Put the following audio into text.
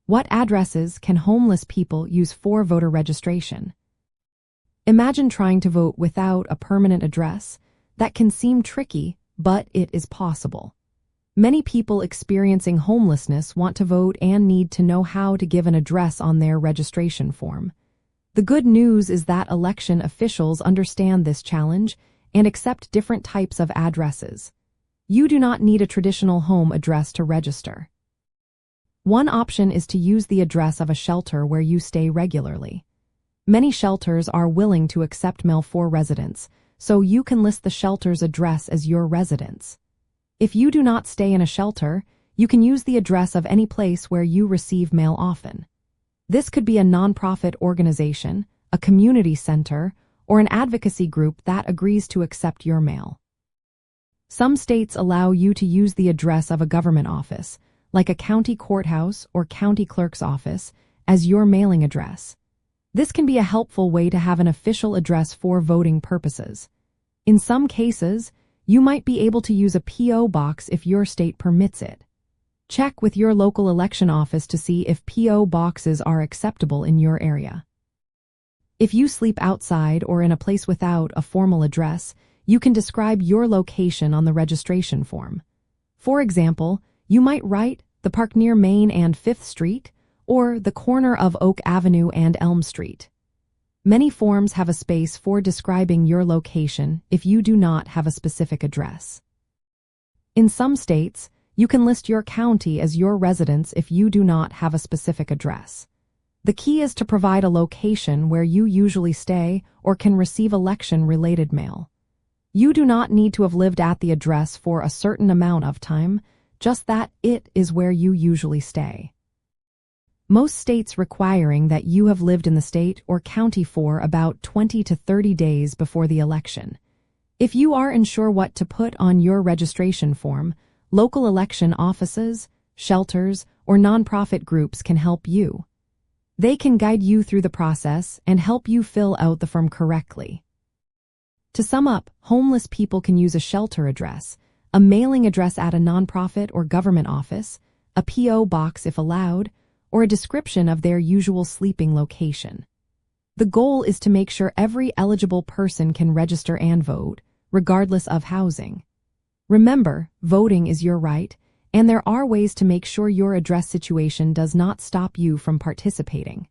What addresses can homeless people use for voter registration? Imagine trying to vote without a permanent address. That can seem tricky, but it is possible. Many people experiencing homelessness want to vote and need to know how to give an address on their registration form. The good news is that election officials understand this challenge and accept different types of addresses. You do not need a traditional home address to register. One option is to use the address of a shelter where you stay regularly. Many shelters are willing to accept mail for residents, so you can list the shelter's address as your residence. If you do not stay in a shelter, you can use the address of any place where you receive mail often. This could be a nonprofit organization, a community center, or an advocacy group that agrees to accept your mail. Some states allow you to use the address of a government office, like a county courthouse or county clerk's office, as your mailing address. This can be a helpful way to have an official address for voting purposes. In some cases, you might be able to use a P.O. box if your state permits it. Check with your local election office to see if P.O. boxes are acceptable in your area. If you sleep outside or in a place without a formal address, you can describe your location on the registration form. For example, you might write the park near Main and 5th Street or the corner of Oak Avenue and Elm Street. Many forms have a space for describing your location if you do not have a specific address. In some states, you can list your county as your residence if you do not have a specific address. The key is to provide a location where you usually stay or can receive election-related mail. You do not need to have lived at the address for a certain amount of time, just that it is where you usually stay. Most states requiring that you have lived in the state or county for about 20 to 30 days before the election. If you are unsure what to put on your registration form, local election offices, shelters, or nonprofit groups can help you. They can guide you through the process and help you fill out the form correctly. To sum up, homeless people can use a shelter address, a mailing address at a nonprofit or government office, a P.O. box if allowed, or a description of their usual sleeping location. The goal is to make sure every eligible person can register and vote, regardless of housing. Remember, voting is your right, and there are ways to make sure your address situation does not stop you from participating.